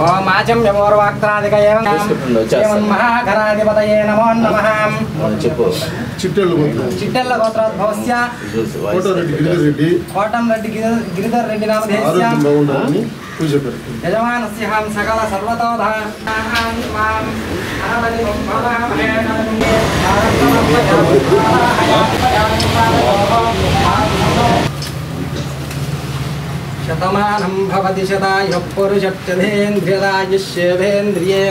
ఓం ఆచం యమోర్వాక్త్రాదిక ఏవం మహాఘనాధిపతయే నమో నమః. చిట్టెల్ల గోత్రోద్భవస్య కోటంరెడ్డి గిరిధర్ రెడ్డి నామధేయస్య యజమానస్యహం సకల సర్వతోధాం మాం ఆవలిం భవామహే శతమానం భవతి శతాయుః పురుషేంద్రియాయుష్యేంద్రియే.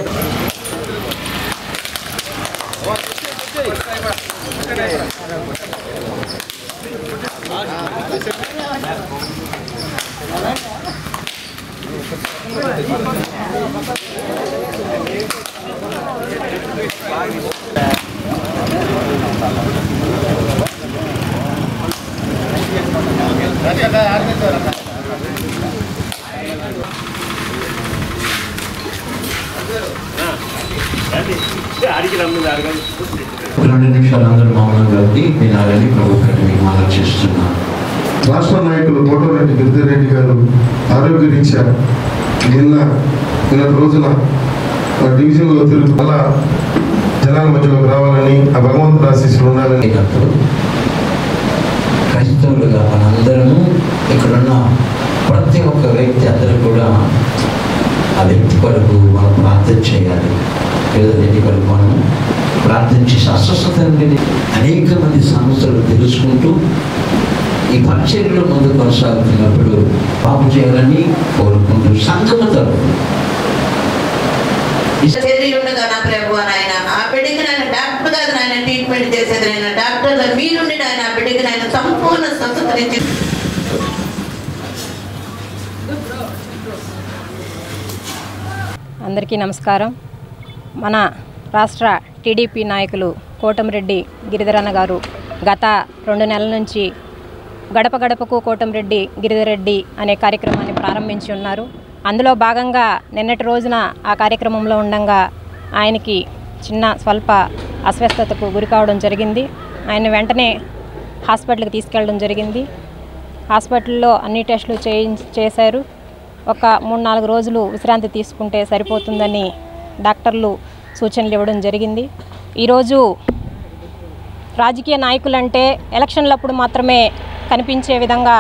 రెండు నిమిషాలు అందరూ మౌనంగా వినాలని ప్రభుత్వాన్ని మీకు ఆలోచిస్తున్నాను. రాష్ట్ర నాయకులు కోటరెడ్డి గిరిధర్ రెడ్డి గారు ఆరోగ్యరీత్యా నిన్నటి రోజున డివిజన్లో తిరుగుతూ అలా జనాల మధ్యలోకి రావాలని ఆ భగవంతుడు ఆశీస్సులు ఉండాలని క్రైస్తవులుగా మనందరము ఇక్కడున్న ప్రతి ఒక్క వ్యక్తి అందరూ కూడా ఆ వ్యక్తి కొరకు మనం ప్రార్థన చేయాలి. పేదరెడ్డి కొరకు మనం ప్రార్థించి అస్వస్థత అనేక మంది సమస్యలు తెలుసుకుంటూ ఈ పరిచర్యలో ముందు కొనసాగుతున్నప్పుడు బాగు చేయాలని కోరుకుంటూ సంఘము తరపున ఉండగా నా ప్రభు నాయన ఆ బిడ్డకి నాయన డాక్టర్ కాదు నాయన ట్రీట్మెంట్ చేసేది నాయన డాక్టర్లు మీరుండి నాయన ఆ బిడ్డకి నాయన సంపూర్ణ స్వస్థత ఇచ్చి. అందరికీ నమస్కారం. మన రాష్ట్ర టీడీపీ నాయకులు కోటంరెడ్డి గిరిధరన్న గారు గత 2 నెలల నుంచి గడప గడపకు కోటంరెడ్డి గిరిధరెడ్డి అనే కార్యక్రమాన్ని ప్రారంభించి ఉన్నారు. అందులో భాగంగా నిన్నటి రోజున ఆ కార్యక్రమంలో ఉండగా ఆయనకి చిన్న స్వల్ప అస్వస్థతకు గురి కావడం జరిగింది. ఆయన వెంటనే హాస్పిటల్కి తీసుకెళ్ళడం జరిగింది. హాస్పిటల్లో అన్ని టెస్టులు చేశారు. ఒక 3-4 రోజులు విశ్రాంతి తీసుకుంటే సరిపోతుందని డాక్టర్లు సూచనలు ఇవ్వడం జరిగింది. ఈరోజు రాజకీయ నాయకులంటే ఎలక్షన్లప్పుడు మాత్రమే కనిపించే విధంగా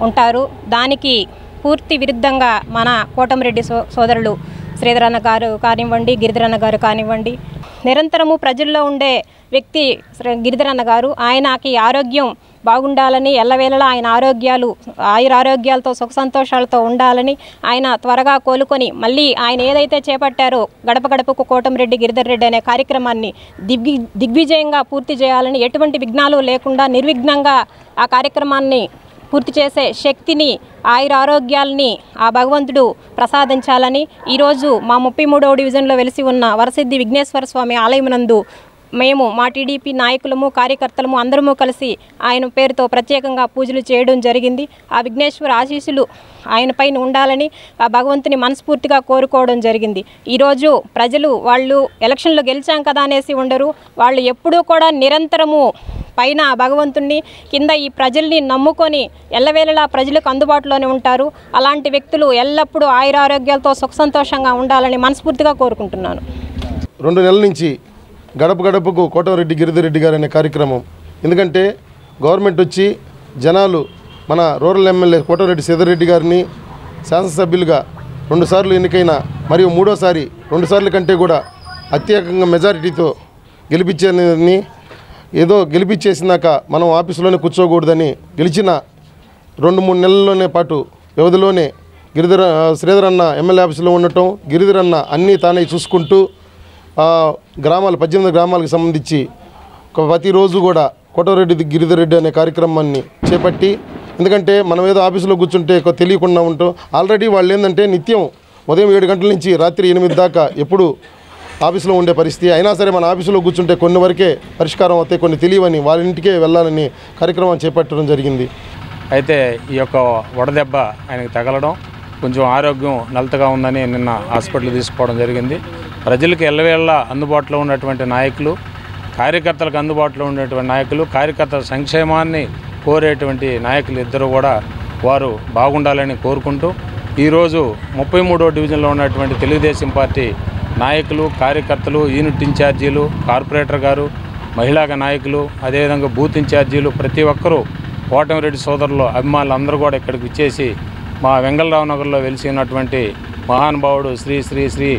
ఉంటారు. దానికి పూర్తి విరుద్ధంగా మన కోటంరెడ్డి సోదరులు శ్రీధరన్న గారు కానివ్వండి, గిరిధరన్న గారు కానివ్వండి, నిరంతరము ప్రజల్లో ఉండే వ్యక్తి గిరిధరన్న గారు. ఆయనకి ఆరోగ్యం బాగుండాలని, ఎల్లవేళలా ఆయన ఆయురారోగ్యాలతో సుఖ సంతోషాలతో ఉండాలని, ఆయన త్వరగా కోలుకొని మళ్ళీ ఆయన ఏదైతే చేపట్టారో గడప గడపకు కోటంరెడ్డి గిరిధర్ రెడ్డి అనే కార్యక్రమాన్ని దిగ్విజయంగా పూర్తి చేయాలని, ఎటువంటి విఘ్నాలు లేకుండా నిర్విఘ్నంగా ఆ కార్యక్రమాన్ని పూర్తి చేసే శక్తిని, ఆయురారోగ్యాలని ఆ భగవంతుడు ప్రసాదించాలని ఈరోజు మా 33వ డివిజన్లో వెలిసి ఉన్న వరసిద్ధి విఘ్నేశ్వర స్వామి ఆలయమునందు మేము మా టీడీపీ నాయకులము, కార్యకర్తలము అందరము కలిసి ఆయన పేరుతో ప్రత్యేకంగా పూజలు చేయడం జరిగింది. ఆ విఘ్నేశ్వర ఆశీస్సులు ఆయన పైన ఉండాలని ఆ భగవంతుని మనస్ఫూర్తిగా కోరుకోవడం జరిగింది. ఈరోజు ప్రజలు వాళ్ళు ఎలక్షన్లో గెలిచాం కదా అనేసి ఉండరు. వాళ్ళు ఎప్పుడూ కూడా నిరంతరము పైన భగవంతుణ్ణి, కింద ఈ ప్రజల్ని నమ్ముకొని ఎల్లవేళలా ప్రజలకు అందుబాటులోనే ఉంటారు. అలాంటి వ్యక్తులు ఎల్లప్పుడూ ఆయురారోగ్యాలతో సుఖ సంతోషంగా ఉండాలని మనస్ఫూర్తిగా కోరుకుంటున్నాను. 2 నెలల నుంచి గడప గడపకు కోటంరెడ్డి గిరిధర్ రెడ్డి గారు అనే కార్యక్రమం. ఎందుకంటే గవర్నమెంట్ వచ్చి జనాలు మన రూరల్ ఎమ్మెల్యే కోటంరెడ్డి శ్రీధర్ రెడ్డి గారిని శాసనసభ్యులుగా 2 సార్లు ఎన్నికైన మరియు 3వ సారి 2 సార్ల కంటే కూడా అత్యధికంగా మెజారిటీతో గెలిపించేదని, ఏదో గెలిపించేసినాక మనం ఆఫీసులోనే కూర్చోకూడదని గెలిచిన 2-3 నెలల్లోనే పాటు వ్యవధిలోనే శ్రీధర్ అన్న ఎమ్మెల్యే ఆఫీసులో ఉండటం, గిరిధర్ అన్న అన్నీ తానే చూసుకుంటూ గ్రామాలు 18 గ్రామాలకు సంబంధించి ప్రతిరోజు కూడా కోటంరెడ్డి గిరిధర్ రెడ్డి అనే కార్యక్రమాన్ని చేపట్టి, ఎందుకంటే మనం ఏదో ఆఫీసులో కూర్చుంటే తెలియకుండా ఉంటాం. ఆల్రెడీ వాళ్ళు ఏంటంటే నిత్యం ఉదయం 7 గంటల నుంచి రాత్రి 8 దాకా ఎప్పుడు ఆఫీసులో ఉండే పరిస్థితి. అయినా సరే మన ఆఫీసులో కూర్చుంటే కొన్ని వరకే పరిష్కారం అవుతాయి, కొన్ని తెలియవని వాళ్ళ ఇంటికే వెళ్ళాలని కార్యక్రమం చేపట్టడం జరిగింది. అయితే ఈ యొక్క వడదెబ్బ ఆయనకు తగలడం, కొంచెం ఆరోగ్యం నలతగా ఉందని నిన్న హాస్పిటల్ తీసుకోవడం జరిగింది. ప్రజలకు ఎల్లవేళ అందుబాటులో ఉన్నటువంటి నాయకులు, కార్యకర్తలకు అందుబాటులో ఉండేటువంటి నాయకులు, కార్యకర్తల సంక్షేమాన్ని కోరేటువంటి నాయకులు ఇద్దరు కూడా వారు బాగుండాలని కోరుకుంటూ ఈరోజు 33వ డివిజన్లో ఉన్నటువంటి తెలుగుదేశం పార్టీ నాయకులు, కార్యకర్తలు, యూనిట్ ఇన్ఛార్జీలు, కార్పొరేటర్ గారు, మహిళా నాయకులు, అదేవిధంగా బూత్ ఇన్ఛార్జీలు ప్రతి ఒక్కరూ కోటమిరెడ్డి సోదరులు అభిమానులు అందరూ కూడా ఇక్కడికి ఇచ్చేసి మా వెంగళరావు నగర్లో వెలిసి ఉన్నటువంటి మహానుభావుడు శ్రీ శ్రీ శ్రీ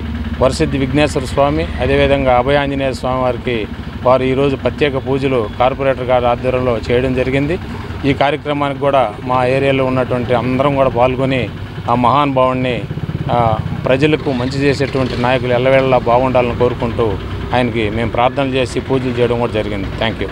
వరసిద్ధి విఘ్నేశ్వర స్వామి, అదేవిధంగా అభయాంజనేయ స్వామి వారికి వారు ఈరోజు ప్రత్యేక పూజలు కార్పొరేటర్ గారి ఆధ్వర్యంలో చేయడం జరిగింది. ఈ కార్యక్రమానికి కూడా మా ఏరియాలో ఉన్నటువంటి అందరం కూడా పాల్గొని ఆ మహానుభావుడిని ప్రజలకు మంచి చేసేటువంటి నాయకులు ఎల్లవేళలా బాగుండాలని కోరుకుంటూ ఆయనకి మేము ప్రార్థనలు చేసి పూజలు చేయడం కూడా జరిగింది. Thank you.